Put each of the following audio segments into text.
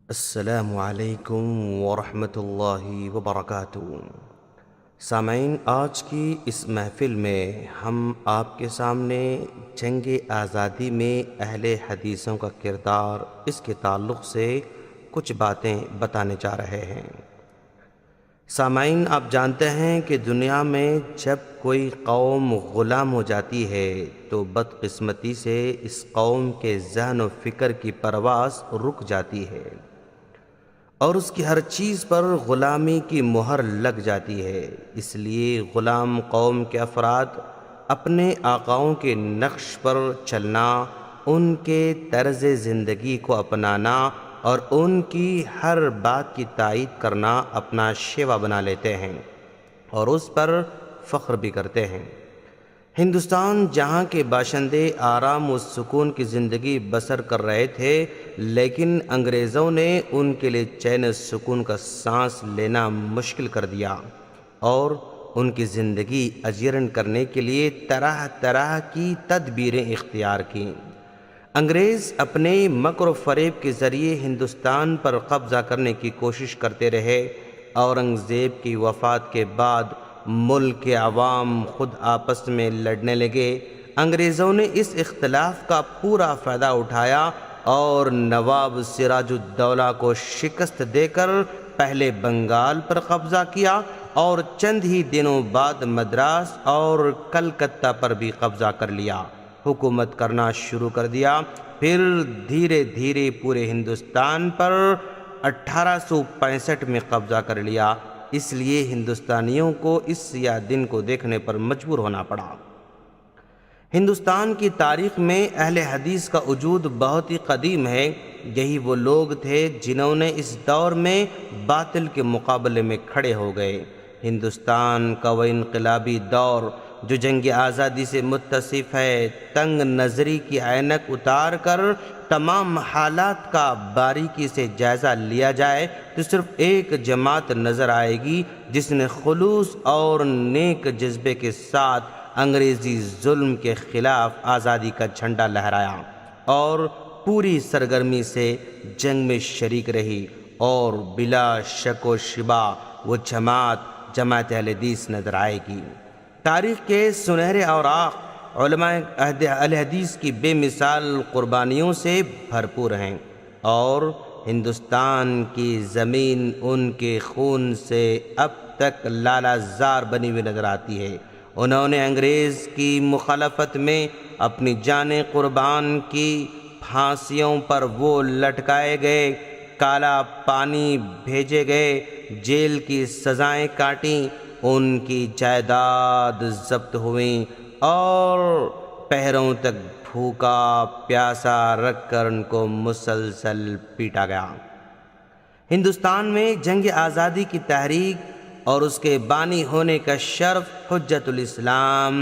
السلام علیکم ورحمۃ اللہ وبرکاتہ۔ سامعین، آج کی اس محفل میں ہم آپ کے سامنے جنگ آزادی میں اہل حدیثوں کا کردار، اس کے تعلق سے کچھ باتیں بتانے جا رہے ہیں۔ سامعین، آپ جانتے ہیں کہ دنیا میں جب کوئی قوم غلام ہو جاتی ہے تو بدقسمتی سے اس قوم کے ذہن و فکر کی پرواز رک جاتی ہے اور اس کی ہر چیز پر غلامی کی مہر لگ جاتی ہے۔ اس لیے غلام قوم کے افراد اپنے آقاؤں کے نقش پر چلنا، ان کے طرز زندگی کو اپنانا اور ان کی ہر بات کی تائید کرنا اپنا شیوا بنا لیتے ہیں اور اس پر فخر بھی کرتے ہیں۔ ہندوستان جہاں کے باشندے آرام و سکون کی زندگی بسر کر رہے تھے، لیکن انگریزوں نے ان کے لیے چین و سکون کا سانس لینا مشکل کر دیا اور ان کی زندگی اجیرن کرنے کے لیے طرح طرح کی تدبیریں اختیار کیں۔ انگریز اپنے مکر و فریب کے ذریعے ہندوستان پر قبضہ کرنے کی کوشش کرتے رہے۔ اورنگزیب کی وفات کے بعد ملک کے عوام خود آپس میں لڑنے لگے۔ انگریزوں نے اس اختلاف کا پورا فائدہ اٹھایا اور نواب سراج الدولہ کو شکست دے کر پہلے بنگال پر قبضہ کیا اور چند ہی دنوں بعد مدراس اور کلکتہ پر بھی قبضہ کر لیا، حکومت کرنا شروع کر دیا۔ پھر دھیرے دھیرے پورے ہندوستان پر 1865 میں قبضہ کر لیا۔ اس لیے ہندوستانیوں کو اس سیاہ دن کو دیکھنے پر مجبور ہونا پڑا۔ ہندوستان کی تاریخ میں اہل حدیث کا وجود بہت ہی قدیم ہے۔ یہی وہ لوگ تھے جنہوں نے اس دور میں باطل کے مقابلے میں کھڑے ہو گئے۔ ہندوستان کا وہ انقلابی دور جو جنگ آزادی سے متصف ہے، تنگ نظری کی عینک اتار کر تمام حالات کا باریکی سے جائزہ لیا جائے تو صرف ایک جماعت نظر آئے گی جس نے خلوص اور نیک جذبے کے ساتھ انگریزی ظلم کے خلاف آزادی کا جھنڈا لہرایا اور پوری سرگرمی سے جنگ میں شریک رہی، اور بلا شک و شبہ وہ جماعت اہل حدیث نظر آئے گی۔ تاریخ کے سنہرے اوراق علماء اہل حدیث کی بے مثال قربانیوں سے بھرپور ہیں اور ہندوستان کی زمین ان کے خون سے اب تک لالہ زار بنی ہوئی نظر آتی ہے۔ انہوں نے انگریز کی مخالفت میں اپنی جانیں قربان کی، پھانسیوں پر وہ لٹکائے گئے، کالا پانی بھیجے گئے، جیل کی سزائیں کاٹیں، ان کی جائیداد ضبط ہوئیں اور پہروں تک بھوکا پیاسا رکھ کر ان کو مسلسل پیٹا گیا۔ ہندوستان میں جنگ آزادی کی تحریک اور اس کے بانی ہونے کا شرف حجت الاسلام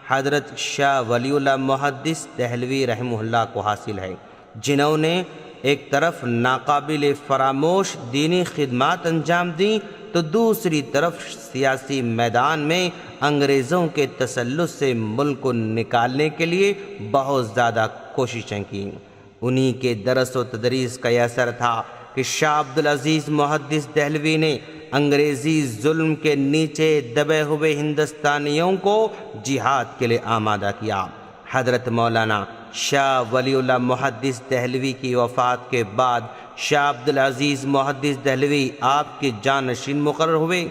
حضرت شاہ ولی اللہ محدث دہلوی رحمہ اللہ کو حاصل ہے، جنہوں نے ایک طرف ناقابل فراموش دینی خدمات انجام دیں تو دوسری طرف سیاسی میدان میں انگریزوں کے تسلط سے ملک کو نکالنے کے لیے بہت زیادہ کوششیں کیں۔ انہی کے درس و تدریس کا یہ اثر تھا کہ شاہ عبدالعزیز محدث دہلوی نے انگریزی ظلم کے نیچے دبے ہوئے ہندوستانیوں کو جہاد کے لیے آمادہ کیا۔ حضرت مولانا شاہ ولی اللہ محدث دہلوی کی وفات کے بعد شاہ عبدالعزیز محدث دہلوی آپ کے جانشین مقرر ہوئے۔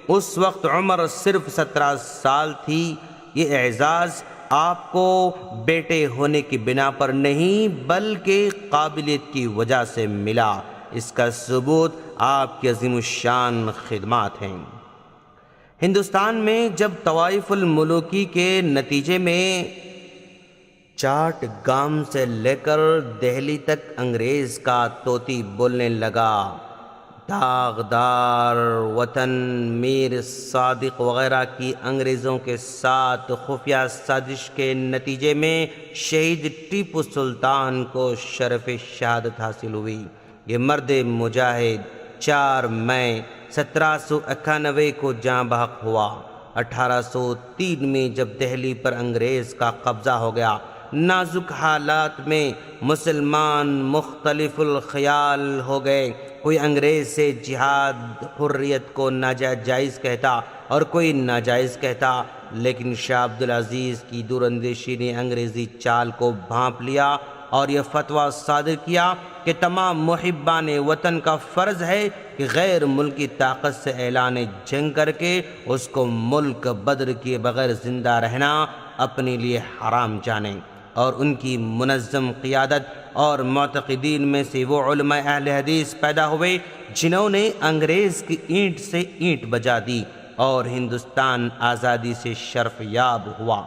اس وقت عمر صرف 17 سال تھی۔ یہ اعزاز آپ کو بیٹے ہونے کی بنا پر نہیں بلکہ قابلیت کی وجہ سے ملا۔ اس کا ثبوت آپ کی عظیم الشان خدمات ہیں۔ ہندوستان میں جب طوائف الملوکی کے نتیجے میں چاٹ گام سے لے کر دہلی تک انگریز کا طوطی بولنے لگا، داغدار وطن، میر صادق وغیرہ کی انگریزوں کے ساتھ خفیہ سازش کے نتیجے میں شہید ٹیپو سلطان کو شرف شہادت حاصل ہوئی۔ یہ مرد مجاہد 4 مئی 1791 کو جاں بحق ہوا۔ 1803 میں جب دہلی پر انگریز کا قبضہ ہو گیا، نازک حالات میں مسلمان مختلف الخیال ہو گئے۔ کوئی انگریز سے جہاد حریت کو ناجائز کہتا اور کوئی ناجائز کہتا، لیکن شاہ عبدالعزیز کی دور اندیشی نے انگریزی چال کو بھانپ لیا اور یہ فتویٰ صادر کیا کہ تمام محبان وطن کا فرض ہے کہ غیر ملکی طاقت سے اعلان جنگ کر کے اس کو ملک بدر کیے بغیر زندہ رہنا اپنے لیے حرام جانیں، اور ان کی منظم قیادت اور معتقدین میں سے وہ علماء اہل حدیث پیدا ہوئے جنہوں نے انگریز کی اینٹ سے اینٹ بجا دی اور ہندوستان آزادی سے شرف یاب ہوا۔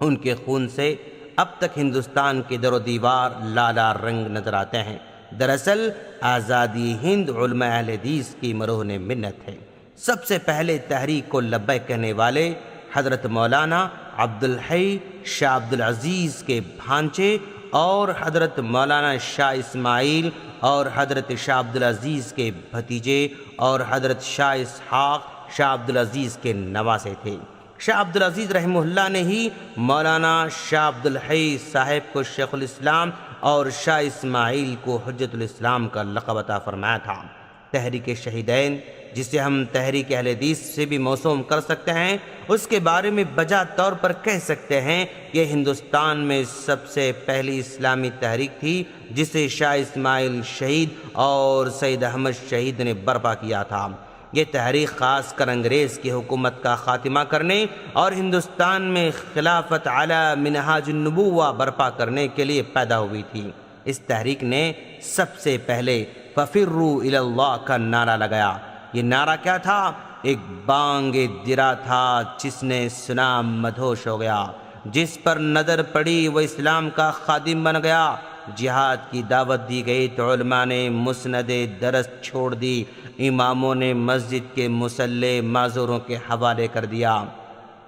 ان کے خون سے اب تک ہندوستان کے در و دیوار لالا رنگ نظر آتے ہیں۔ دراصل آزادی ہند علماء اہل حدیث کی مرہون منت ہے۔ سب سے پہلے تحریک کو لبیک کہنے والے حضرت مولانا عبدالحی شاہ عبدالعزیز کے بھانچے اور حضرت مولانا شاہ اسماعیل اور حضرت شاہ عبدالعزیز کے بھتیجے اور حضرت شاہ اسحاق شاہ عبدالعزیز کے نواسے تھے۔ شاہ عبدالعزیز رحمہ اللہ نے ہی مولانا شاہ عبدالحی صاحب کو شیخ الاسلام اور شاہ اسماعیل کو حجت الاسلام کا لقب عطا فرمایا تھا۔ تحریک شہیدین، جسے ہم تحریک اہل حدیث سے بھی موسوم کر سکتے ہیں، اس کے بارے میں بجا طور پر کہہ سکتے ہیں کہ ہندوستان میں سب سے پہلی اسلامی تحریک تھی جسے شاہ اسماعیل شہید اور سید احمد شہید نے برپا کیا تھا۔ یہ تحریک خاص کر انگریز کی حکومت کا خاتمہ کرنے اور ہندوستان میں خلافت علی منہاج النبوہ برپا کرنے کے لیے پیدا ہوئی تھی۔ اس تحریک نے سب سے پہلے ففروا الی اللہ کا نعرہ لگایا۔ یہ نعرہ کیا تھا؟ ایک بانگ درا تھا، جس نے سنا مدہوش ہو گیا، جس پر نظر پڑی وہ اسلام کا خادم بن گیا۔ جہاد کی دعوت دی گئی تو علماء نے مسند درس چھوڑ دی، اماموں نے مسجد کے مصلے معذوروں کے حوالے کر دیا،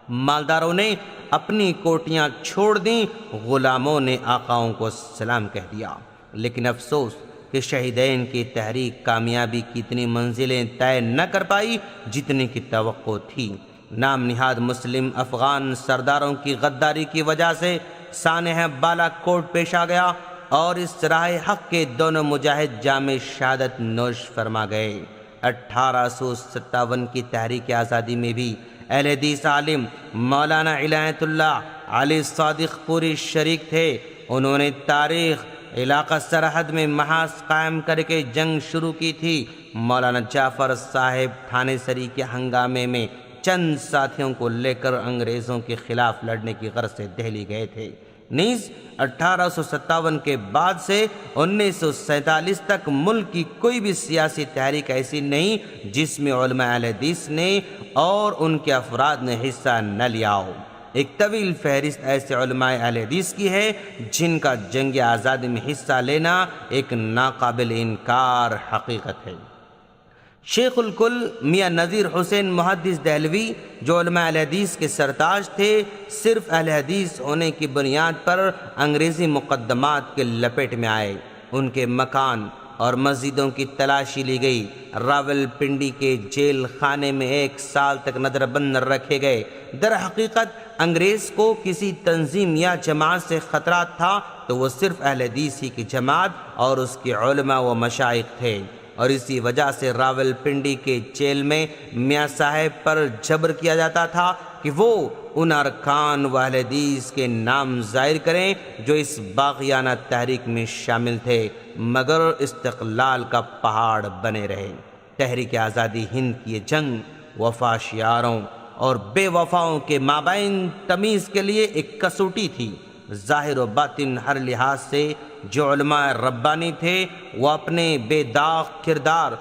مالداروں نے اپنی کوٹیاں چھوڑ دیں، غلاموں نے آقاؤں کو سلام کہہ دیا۔ لیکن افسوس کہ شہیدین کی تحریک کامیابی کی اتنی منزلیں طے نہ کر پائی جتنی کی توقع تھی۔ نام نہاد مسلم افغان سرداروں کی غداری کی وجہ سے سانحہ بالا کوٹ پیش آ گیا اور اس راہ حق کے دونوں مجاہد جام شہادت نوش فرما گئے۔ 1857 کی تحریک آزادی میں بھی اہل حدیث عالم مولانا عنایت اللہ علی صادق پوری شریک تھے۔ انہوں نے تاریخ علاقہ سرحد میں محاذ قائم کر کے جنگ شروع کی تھی۔ مولانا جعفر صاحب تھانے سری کے ہنگامے میں چند ساتھیوں کو لے کر انگریزوں کے خلاف لڑنے کی غرض سے دہلی گئے تھے۔ نیز 1857 کے بعد سے 1947 تک ملک کی کوئی بھی سیاسی تحریک ایسی نہیں جس میں علماء اہل حدیث نے اور ان کے افراد نے حصہ نہ لیا ہو۔ ایک طویل فہرست ایسے علماء اہل حدیث کی ہے جن کا جنگ آزادی میں حصہ لینا ایک ناقابل انکار حقیقت ہے۔ شیخ الکل میاں نذیر حسین محدث دہلوی، جو علماء اہل حدیث کے سرتاج تھے، صرف اہل حدیث ہونے کی بنیاد پر انگریزی مقدمات کے لپیٹ میں آئے۔ ان کے مکان اور مسجدوں کی تلاشی لی گئی۔ راول پنڈی کے جیل خانے میں 1 سال تک نظر بند رکھے گئے۔ در حقیقت انگریز کو کسی تنظیم یا جماعت سے خطرات تھا تو وہ صرف اہل حدیث ہی کی جماعت اور اس کے علماء و مشائخ تھے، اور اسی وجہ سے راول پنڈی کے جیل میں میاں صاحب پر جبر کیا جاتا تھا کہ وہ ان ارکان و اہل حدیث کے نام ظاہر کریں جو اس باغیانہ تحریک میں شامل تھے، مگر استقلال کا پہاڑ بنے رہے۔ تحریک آزادی ہند کی یہ جنگ وفا شیاروں اور بے وفاؤں کے مابین تمیز کے لیے ایک کسوٹی تھی۔ ظاہر و باطن ہر لحاظ سے جو علماء ربانی تھے وہ اپنے بے داغ کردار،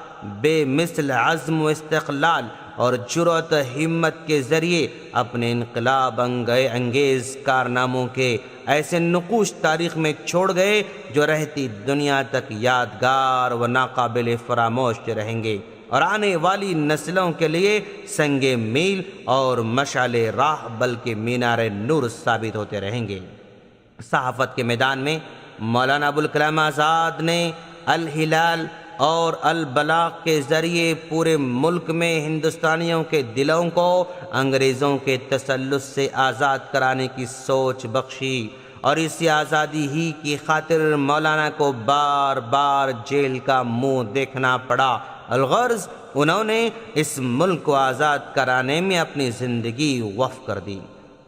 بے مثل عزم و استقلال اور جرأت ہمت کے ذریعے اپنے انقلاب انگیز کارناموں کے ایسے نقوش تاریخ میں چھوڑ گئے جو رہتی دنیا تک یادگار و ناقابل فراموش رہیں گے اور آنے والی نسلوں کے لیے سنگ میل اور مشعل راہ بلکہ مینار نور ثابت ہوتے رہیں گے۔ صحافت کے میدان میں مولانا ابوالکلام آزاد نے الہلال اور البلاغ کے ذریعے پورے ملک میں ہندوستانیوں کے دلوں کو انگریزوں کے تسلط سے آزاد کرانے کی سوچ بخشی اور اسی آزادی ہی کی خاطر مولانا کو بار بار جیل کا منہ دیکھنا پڑا۔ الغرض انہوں نے اس ملک کو آزاد کرانے میں اپنی زندگی وقف کر دی۔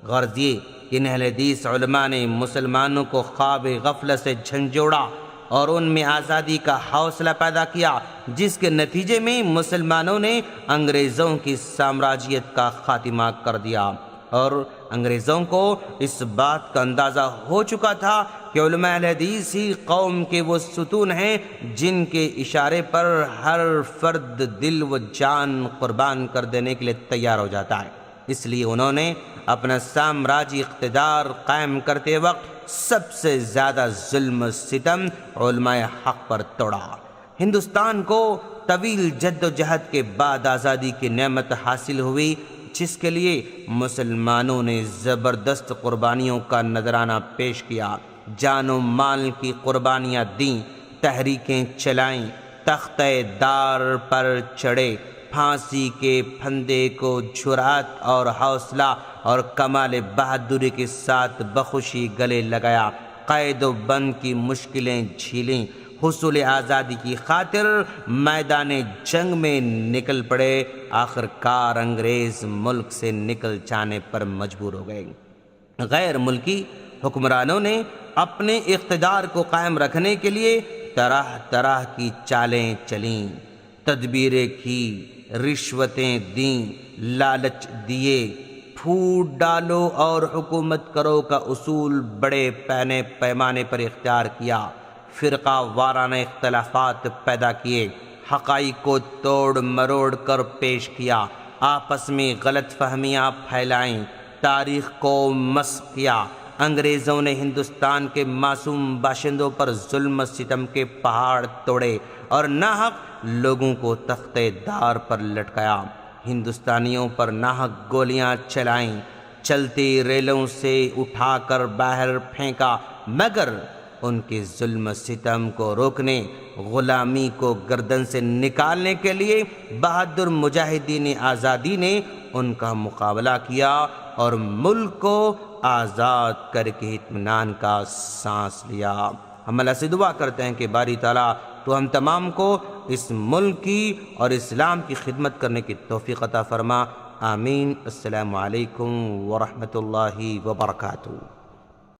غرض یہ کہ اہل حدیث علماء نے مسلمانوں کو خواب غفلت سے جھنجھوڑا اور ان میں آزادی کا حوصلہ پیدا کیا، جس کے نتیجے میں مسلمانوں نے انگریزوں کی سامراجیت کا خاتمہ کر دیا، اور انگریزوں کو اس بات کا اندازہ ہو چکا تھا کہ علماء اہل حدیث ہی قوم کے وہ ستون ہیں جن کے اشارے پر ہر فرد دل و جان قربان کر دینے کے لیے تیار ہو جاتا ہے۔ اس لیے انہوں نے اپنا سامراجی اقتدار قائم کرتے وقت سب سے زیادہ ظلم و ستم علماء حق پر توڑا۔ ہندوستان کو طویل جد و جہد کے بعد آزادی کی نعمت حاصل ہوئی، جس کے لیے مسلمانوں نے زبردست قربانیوں کا نذرانہ پیش کیا، جان و مال کی قربانیاں دیں، تحریکیں چلائیں، تختہ دار پر چڑھے، پھانسی کے پھندے کو جرأت اور حوصلہ اور کمال بہادری کے ساتھ بخوشی گلے لگایا، قید و بند کی مشکلیں جھیلیں، حصول آزادی کی خاطر میدان جنگ میں نکل پڑے، آخر کار انگریز ملک سے نکل جانے پر مجبور ہو گئے۔ غیر ملکی حکمرانوں نے اپنے اقتدار کو قائم رکھنے کے لیے طرح طرح کی چالیں چلیں، تدبیریں کی، رشوتیں دیں، لالچ دیے، پھوٹ ڈالو اور حکومت کرو کا اصول بڑے پیمانے پر اختیار کیا، فرقہ وارانہ اختلافات پیدا کیے، حقائق کو توڑ مروڑ کر پیش کیا، آپس میں غلط فہمیاں پھیلائیں، تاریخ کو مسخ کیا۔ انگریزوں نے ہندوستان کے معصوم باشندوں پر ظلم و ستم کے پہاڑ توڑے اور ناحق لوگوں کو تختہ دار پر لٹکایا، ہندوستانیوں پر ناحق گولیاں چلائیں، چلتی ریلوں سے اٹھا کر باہر پھینکا، مگر ان کے ظلم و ستم کو روکنے، غلامی کو گردن سے نکالنے کے لیے بہادر مجاہدین آزادی نے ان کا مقابلہ کیا اور ملک کو آزاد کر کے اطمینان کا سانس لیا۔ ہم اللہ سے دعا کرتے ہیں کہ باری تعالیٰ تو ہم تمام کو اس ملک کی اور اسلام کی خدمت کرنے کی توفیق عطا فرما۔ آمین۔ السلام علیکم ورحمۃ اللہ وبرکاتہ۔